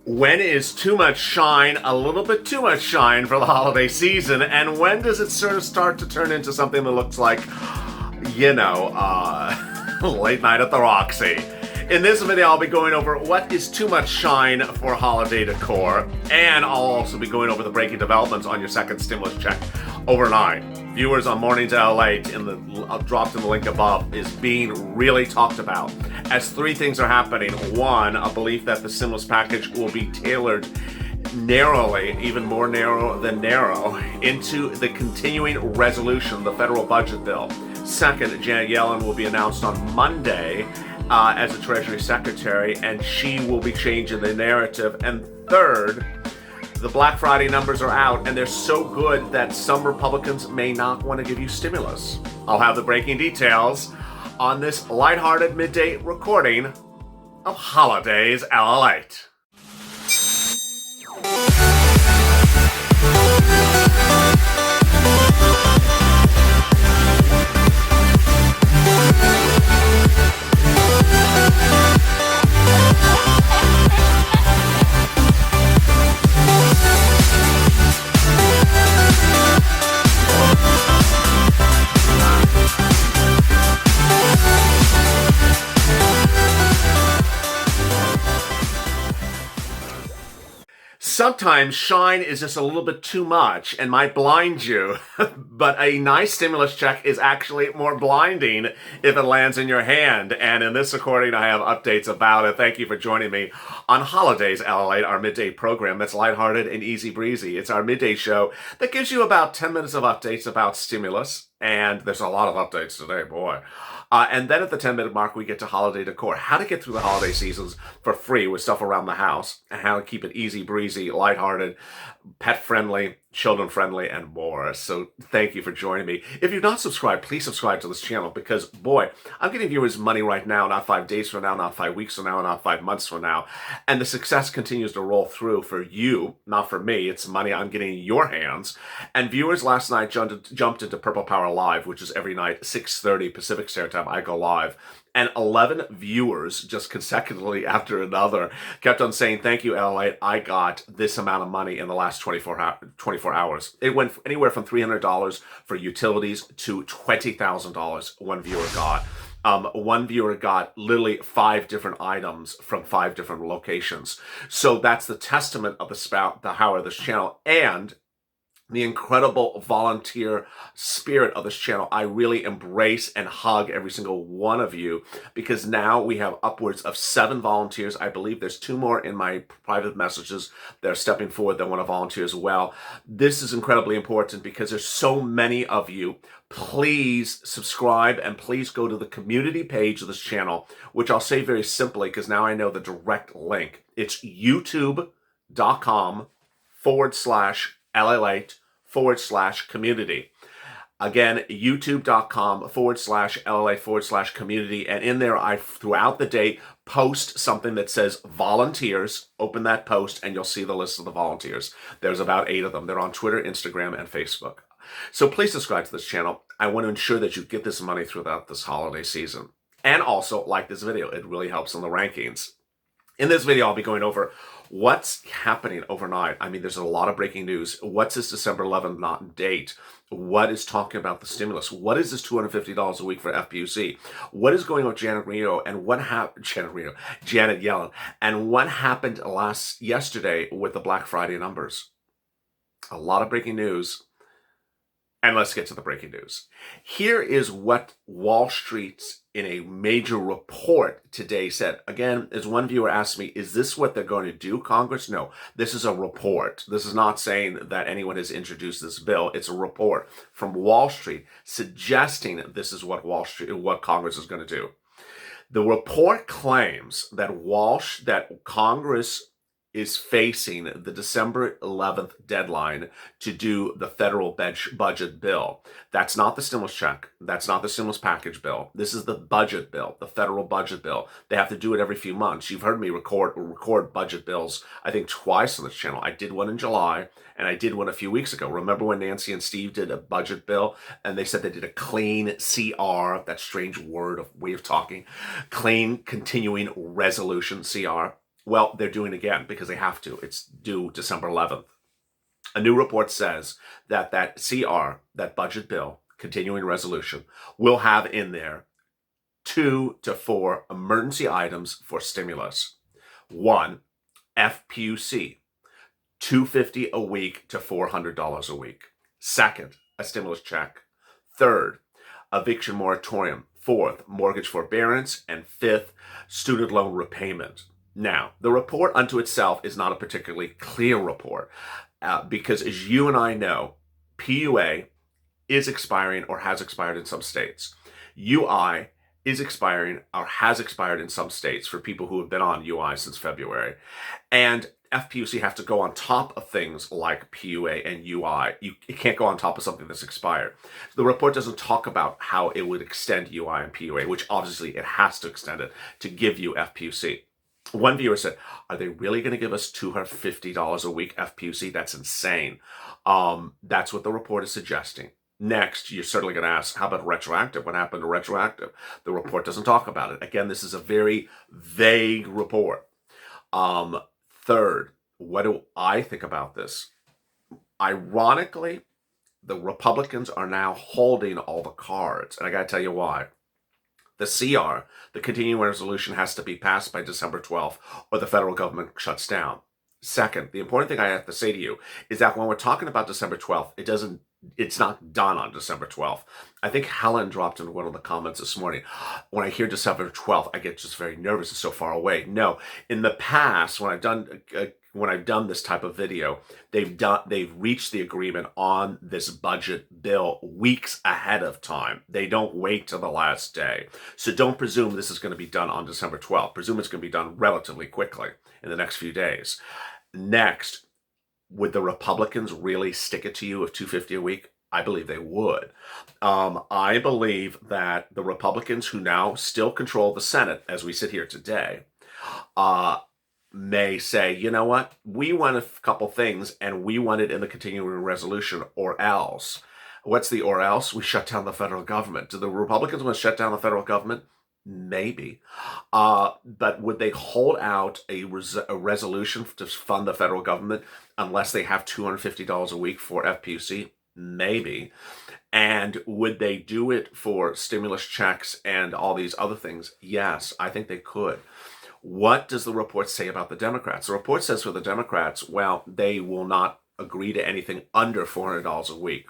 When is too much shine a little bit too much shine for the holiday season? And when does it sort of start to turn into something that looks like, late night at the Roxy? In this video, I'll be going over what is too much shine for holiday decor, and I'll also be going over the breaking developments on your second stimulus check overnight. Viewers on Mornings LALATE, dropped in the link above, is being really talked about as three things are happening. One, a belief that the stimulus package will be tailored narrowly, even more narrow than narrow, into the continuing resolution, the federal budget bill. Second, Janet Yellen will be announced on Monday as a Treasury Secretary, and she will be changing the narrative. And third, the Black Friday numbers are out, and they're so good that some Republicans may not want to give you stimulus. I'll have the breaking details on this lighthearted midday recording of Holidays LALATE. Sometimes shine is just a little bit too much and might blind you, but a nice stimulus check is actually more blinding if it lands in your hand. And in this recording, I have updates about it. Thank you for joining me on Holidays LALATE, our midday program that's lighthearted and easy breezy. It's our midday show that gives you about 10 minutes of updates about stimulus. And there's a lot of updates today, boy. And then at the 10-minute mark, we get to holiday decor. How to get through the holiday seasons for free with stuff around the house, and how to keep it easy breezy, lighthearted, pet-friendly, children-friendly, and more. So thank you for joining me. If you've not subscribed, please subscribe to this channel because, boy, I'm getting viewers money right now, not 5 days from now, not 5 weeks from now, not 5 months from now. And the success continues to roll through for you, not for me. It's money I'm getting in your hands. And viewers last night jumped into Purple Power Live, which is every night, 6:30 Pacific Standard Time. I go live. And 11 viewers just consecutively after another kept on saying, "Thank you, LALATE. I got this amount of money in the last 24 hours. It went anywhere from $300 for utilities to $20,000 one viewer got. One viewer got literally 5 different items from 5 different locations. So that's the testament of the power of this channel and the incredible volunteer spirit of this channel. I really embrace and hug every single one of you because now we have upwards of 7 volunteers. I believe there's 2 more in my private messages that are stepping forward that want to volunteer as well. This is incredibly important because there's so many of you. Please subscribe and please go to the community page of this channel, which I'll say very simply because now I know the direct link. It's youtube.com/LALATE/community. Again, youtube.com/LALATE/community. And in there, I, throughout the day, post something that says volunteers. Open that post and you'll see the list of the volunteers. There's about 8 of them. They're on Twitter, Instagram, and Facebook. So please subscribe to this channel. I want to ensure that you get this money throughout this holiday season. And also like this video. It really helps in the rankings. In this video, I'll be going over what's happening overnight. I mean, there's a lot of breaking news. What's this December 11th not date? What is talking about the stimulus? What is this $250 a week for FPUC? What is going on with Janet Yellen? And what happened yesterday with the Black Friday numbers? A lot of breaking news. And let's get to the breaking news. Here is what Wall Street in a major report today said. Again, as one viewer asked me, is this what they're going to do, Congress? No, this is a report. This is not saying that anyone has introduced this bill. It's a report from Wall Street suggesting this is what Congress is going to do. The report claims that Congress is facing the December 11th deadline to do the federal budget bill. That's not the stimulus check. That's not the stimulus package bill. This is the budget bill, the federal budget bill. They have to do it every few months. You've heard me record budget bills, I think twice on this channel. I did one in July and I did one a few weeks ago. Remember when Nancy and Steve did a budget bill and they said they did a clean CR, that strange way of talking, clean continuing resolution CR? Well, they're doing it again because they have to. It's due December 11th. A new report says that CR, that budget bill, continuing resolution, will have in there 2 to 4 emergency items for stimulus. One, FPUC, $250 a week to $400 a week. Second, a stimulus check. Third, eviction moratorium. Fourth, mortgage forbearance. And fifth, student loan repayment. Now, the report unto itself is not a particularly clear report because, as you and I know, PUA is expiring or has expired in some states. UI is expiring or has expired in some states for people who have been on UI since February. And FPUC have to go on top of things like PUA and UI. You can't go on top of something that's expired. The report doesn't talk about how it would extend UI and PUA, which obviously it has to extend it to give you FPUC. One viewer said, are they really going to give us $250 a week FPUC? That's insane. That's what the report is suggesting. Next, you're certainly going to ask, how about retroactive? What happened to retroactive? The report doesn't talk about it. Again, this is a very vague report. Third, what do I think about this? Ironically, the Republicans are now holding all the cards. And I got to tell you why. The CR, the continuing resolution, has to be passed by December 12th or the federal government shuts down. Second, the important thing I have to say to you is that when we're talking about December 12th, it's not done on December 12th. I think Helen dropped in one of the comments this morning. When I hear December 12th, I get just very nervous. It's so far away. No, in the past, when I've done this type of video, they've reached the agreement on this budget bill weeks ahead of time. They don't wait till the last day. So don't presume this is going to be done on December 12th. Presume it's going to be done relatively quickly in the next few days. Next, would the Republicans really stick it to you of $250 a week? I believe they would. I believe that the Republicans who now still control the Senate, as we sit here today, may say, you know what, we want a couple things and we want it in the continuing resolution, or else. What's the or else? We shut down the federal government. Do the Republicans want to shut down the federal government? Maybe. But would they hold out a resolution to fund the federal government unless they have $250 a week for FPUC? Maybe. And would they do it for stimulus checks and all these other things? Yes, I think they could. What does the report say about the Democrats? The report says for the Democrats, well, they will not agree to anything under $400 a week.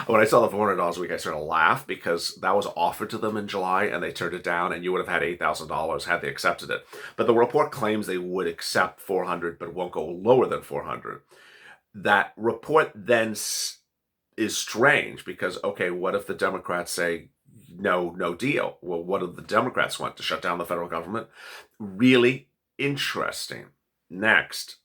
When I saw the $400 a week, I sort of laughed because that was offered to them in July and they turned it down, and you would have had $8,000 had they accepted it. But the report claims they would accept $400 but won't go lower than $400. That report then is strange because, okay, what if the Democrats say no deal? Well, what do the Democrats want? To shut down the federal government? Really interesting. Next,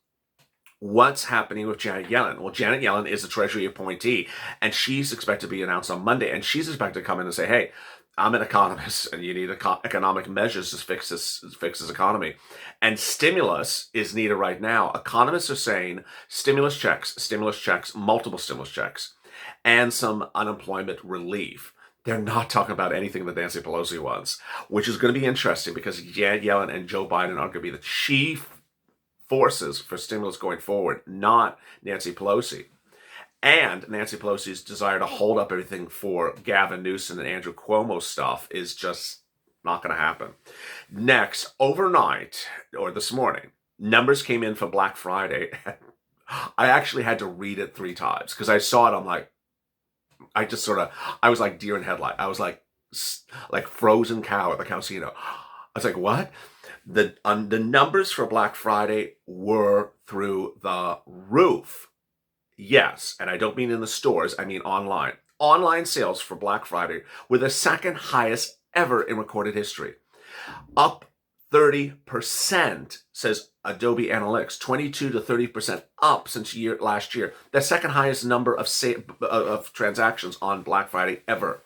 what's happening with Janet Yellen? Well, Janet Yellen is a Treasury appointee, and she's expected to be announced on Monday, and she's expected to come in and say, hey, I'm an economist, and you need economic measures to fix this economy. And stimulus is needed right now. Economists are saying stimulus checks, multiple stimulus checks, and some unemployment relief. They're not talking about anything that Nancy Pelosi wants, which is going to be interesting because Janet Yellen and Joe Biden are going to be the chief forces for stimulus going forward, not Nancy Pelosi. And Nancy Pelosi's desire to hold up everything for Gavin Newsom and Andrew Cuomo stuff is just not going to happen. Next, overnight, or this morning, numbers came in for Black Friday. I actually had to read it 3 times because I saw it. I'm like, I was like deer in headlight. I was like frozen cow at the casino. I was like, what? The numbers for Black Friday were through the roof. Yes, and I don't mean in the stores, I mean online. Online sales for Black Friday were the second highest ever in recorded history. Up 30%, says Adobe Analytics, 22 to 30% up since last year. The second highest number of transactions on Black Friday ever.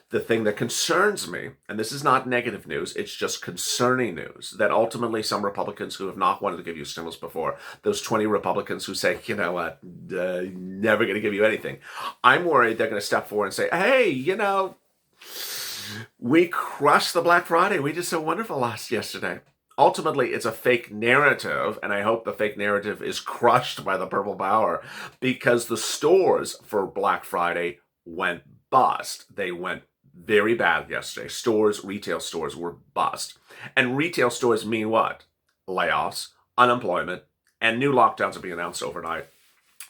The thing that concerns me, and this is not negative news, it's just concerning news, that ultimately some Republicans who have not wanted to give you stimulus before, those 20 Republicans who say, you know what, never going to give you anything, I'm worried they're going to step forward and say, hey, you know, we crushed the Black Friday. We did so wonderful yesterday. ultimately it's a fake narrative, and I hope the fake narrative is crushed by the purple power, because the stores for Black Friday went bust. They went very bad yesterday. Stores, retail stores were bust. And retail stores mean what? Layoffs, unemployment, and new lockdowns will be announced overnight.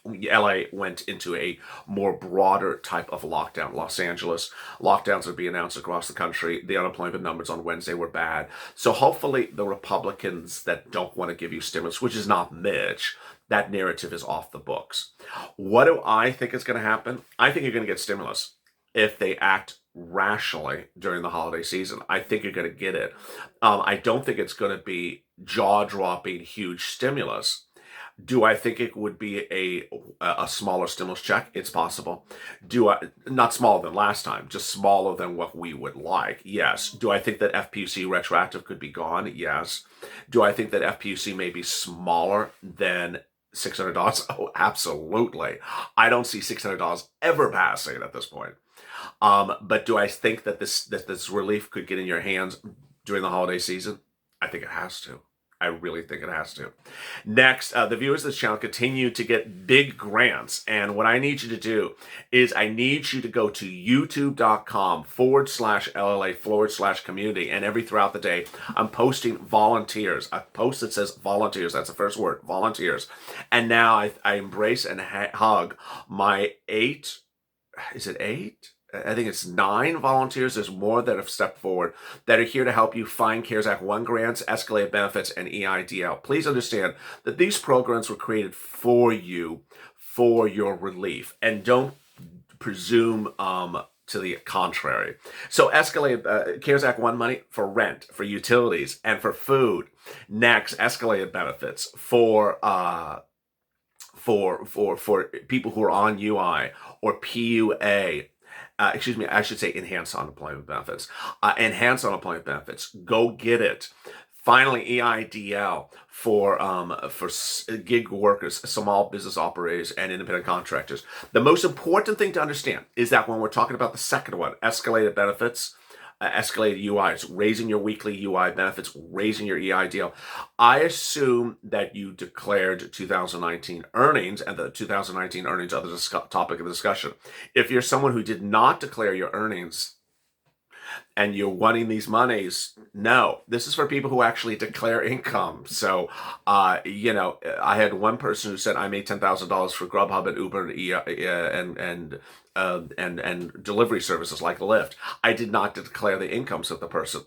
LA went into a more broader type of lockdown. Los Angeles, lockdowns would be announced across the country. The unemployment numbers on Wednesday were bad. So hopefully the Republicans that don't want to give you stimulus, which is not Mitch, that narrative is off the books. What do I think is going to happen? I think you're going to get stimulus if they act rationally during the holiday season. I think you're going to get it. I don't think it's going to be jaw-dropping huge stimulus. Do I think it would be a smaller stimulus check? It's possible. Not smaller than last time, just smaller than what we would like? Yes. Do I think that FPUC retroactive could be gone? Yes. Do I think that FPUC may be smaller than $600? Oh, absolutely. I don't see $600 ever passing at this point. But do I think that this relief could get in your hands during the holiday season? I think it has to. I really think it has to. Next, the viewers of this channel continue to get big grants. And what I need you to do is I need you to go to youtube.com/LLA/community. And throughout the day, I'm posting volunteers. A post that says volunteers. That's the first word, volunteers. And now I embrace and hug my 8, is it 8? I think it's 9 volunteers. There's more that have stepped forward that are here to help you find CARES Act 1 grants, escalated benefits, and EIDL. Please understand that these programs were created for you, for your relief, and don't presume to the contrary. So escalated CARES Act 1 money for rent, for utilities, and for food. Next, escalated benefits for people who are on UI or PUA. Excuse me, I should say enhanced unemployment benefits. Enhanced unemployment benefits. Go get it. Finally, EIDL for gig workers, small business operators, and independent contractors. The most important thing to understand is that when we're talking about the second one, escalated benefits, escalated UIs, raising your weekly UI benefits, raising your EIDL. I assume that you declared 2019 earnings, and the 2019 earnings are the topic of discussion. If you're someone who did not declare your earnings and you're wanting these monies, no, this is for people who actually declare income. So, I had one person who said, I made $10,000 for Grubhub and Uber and delivery services like Lyft. I did not declare the incomes of the person.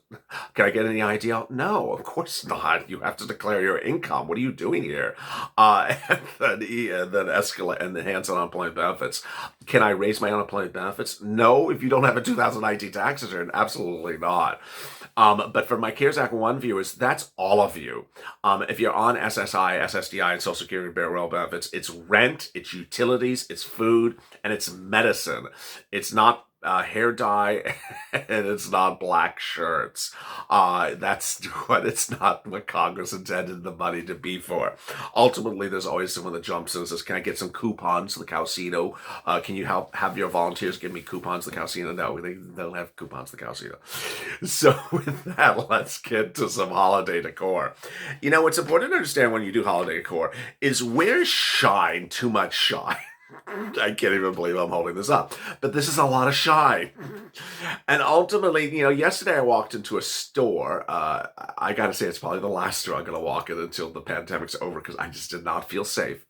Can I get any idea? No, of course not. You have to declare your income. What are you doing here? And then escalate and enhance unemployment benefits. Can I raise my unemployment benefits? No, if you don't have a 2019 tax return, absolutely not. But for my CARES Act 1 viewers, that's all of you. If you're on SSI, SSDI, and Social Security burial benefits, it's rent, it's utilities, it's food, and it's medicine. It's not hair dye, and it's not black shirts. It's not what Congress intended the money to be for. Ultimately, there's always someone that jumps in and says, can I get some coupons to the casino? Can you have your volunteers give me coupons to the casino? No, they don't have coupons to the casino. So with that, let's get to some holiday decor. What's important to understand when you do holiday decor is where's shine, too much shine. I can't even believe I'm holding this up, but this is a lot of shine. And ultimately, yesterday I walked into a store. I got to say, it's probably the last store I'm going to walk in until the pandemic's over, because I just did not feel safe.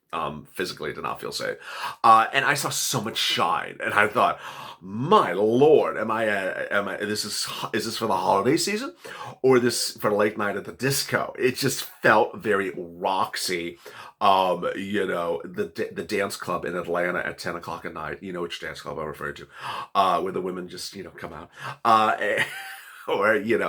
Physically did not feel safe. And I saw so much shine, and I thought, my Lord, is this for the holiday season, or this for late night at the disco? It just felt very Roxy. The dance club in Atlanta at 10 o'clock at night. You know which dance club I'm referring to, where the women just, come out. Or is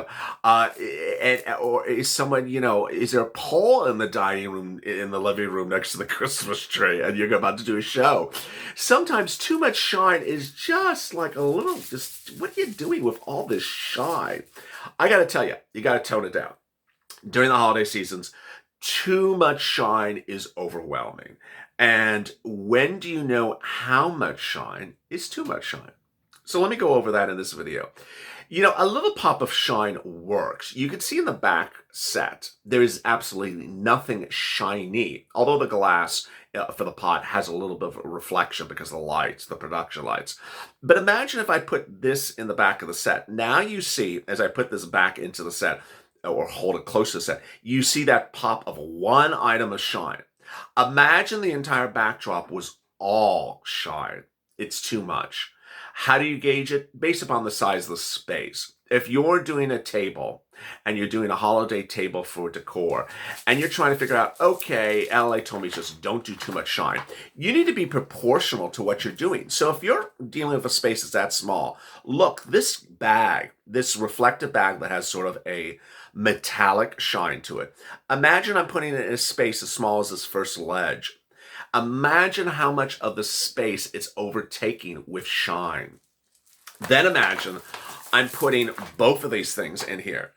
someone, is there a pole in the dining room, in the living room next to the Christmas tree, and you're about to do a show? Sometimes too much shine is just like what are you doing with all this shine? I got to tell you, you got to tone it down. During the holiday seasons, too much shine is overwhelming. And when do you know how much shine is too much shine? So let me go over that in this video. A little pop of shine works. You can see in the back set, there is absolutely nothing shiny, although the glass for the pot has a little bit of a reflection because of the lights, the production lights. But imagine if I put this in the back of the set. Now you see, as I put this back into the set, or hold it close to the set, you see that pop of one item of shine. Imagine the entire backdrop was all shine. It's too much. How do you gauge it? Based upon the size of the space. If you're doing a table and you're doing a holiday table for decor and you're trying to figure out, okay, LALATE told me just don't do too much shine. You need to be proportional to what you're doing. So if you're dealing with a space that's that small, look, this bag, this reflective bag that has sort of a metallic shine to it. Imagine I'm putting it in a space as small as this first ledge. Imagine how much of the space it's overtaking with shine. Then imagine I'm putting both of these things in here.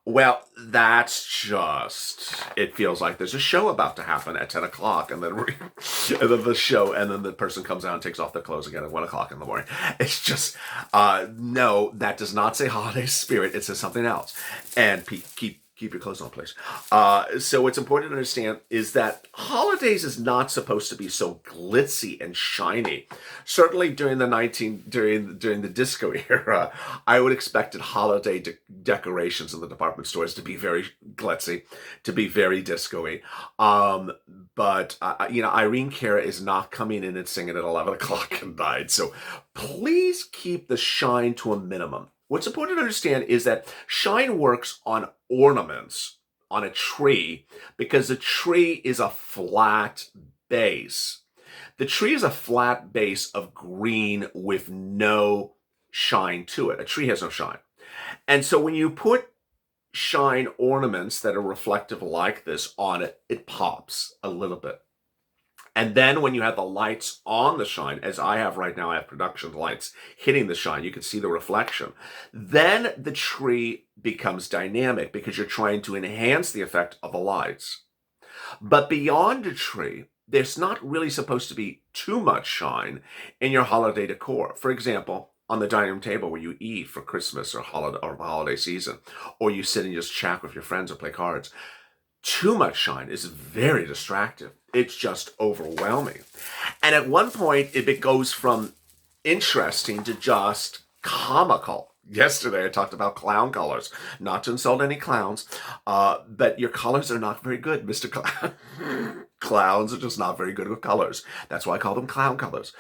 Well, that's just, it feels like there's a show about to happen at 10 o'clock and then the show, and then the person comes out and takes off their clothes again at 1 o'clock in the morning. It's just, no, that does not say holiday spirit. It says something else. And keep your clothes on, please. So what's important to understand is that holidays is not supposed to be so glitzy and shiny. Certainly during the disco era, I would expected holiday decorations in the department stores to be very glitzy, to be very disco-y. But Irene Cara is not coming in and singing at 11 o'clock at night. So please keep the shine to a minimum. What's important to understand is that shine works on ornaments on a tree because the tree is a flat base. The tree is a flat base of green with no shine to it. A tree has no shine. And so when you put shine ornaments that are reflective like this on it, it pops a little bit. And then when you have the lights on the shine, as I have right now, I have production lights hitting the shine. You can see the reflection. Then the tree becomes dynamic because you're trying to enhance the effect of the lights. But beyond a tree, there's not really supposed to be too much shine in your holiday decor. For example, on the dining room table where you eat for Christmas or the holiday season, or you sit and just chat with your friends or play cards. Too much shine is very distracting. It's just overwhelming. And at one point, it goes from interesting to just comical. Yesterday, I talked about clown colors. Not to insult any clowns, but your colors are not very good, Mr. Clown. Clowns are just not very good with colors. That's why I call them clown colors.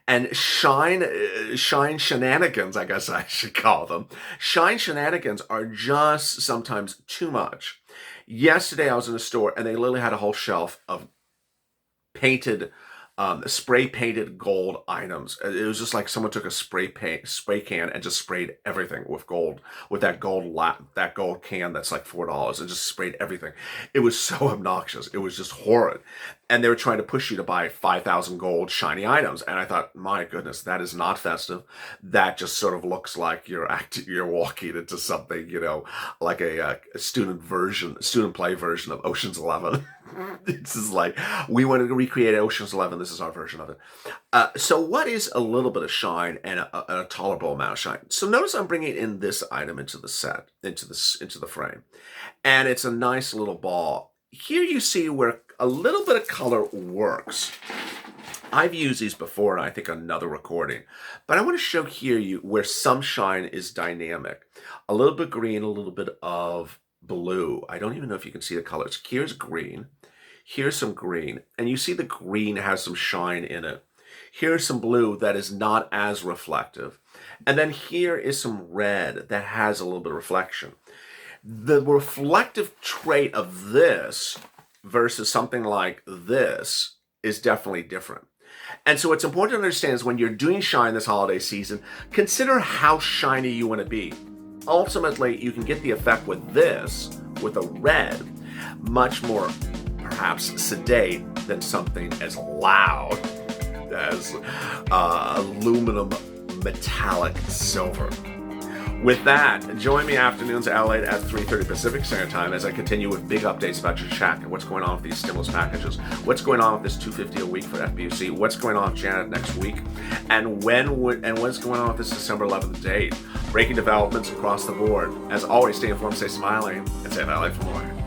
And shine shenanigans, I guess I should call them. Shine shenanigans are just sometimes too much. Yesterday, I was in a store, and they literally had a whole shelf of painted, spray-painted gold items. It was just like someone took a spray can and just sprayed everything with gold, with that gold can that's like $4, and just sprayed everything. It was so obnoxious. It was just horrid. And they were trying to push you to buy 5,000 gold shiny items. And I thought, my goodness, that is not festive. That just sort of looks like you're walking into something, like a student play version of Ocean's 11. This is like, we wanted to recreate Ocean's 11. This is our version of it. So what is a little bit of shine and a tolerable amount of shine? So notice I'm bringing in this item into the set, into the frame. And it's a nice little ball. Here you see where a little bit of color works. I've used these before, and I think another recording. But I want to show you where some shine is dynamic. A little bit green, a little bit of blue. I don't even know if you can see the colors. Here's green. Here's some green. And you see the green has some shine in it. Here's some blue that is not as reflective. And then here is some red that has a little bit of reflection. The reflective trait of this versus something like this is definitely different. And so what's important to understand is when you're doing shine this holiday season, consider how shiny you want to be. Ultimately, you can get the effect with this, with a red, much more perhaps sedate than something as loud as aluminum metallic silver. With that, join me afternoons at LALATE at 3:30 Pacific Standard Time as I continue with big updates about your check and what's going on with these stimulus packages, what's going on with this $250 a week for FBUC, what's going on with Janet next week, and what's going on with this December 11th date. Breaking developments across the board. As always, stay informed, stay smiling, and stay LA for more.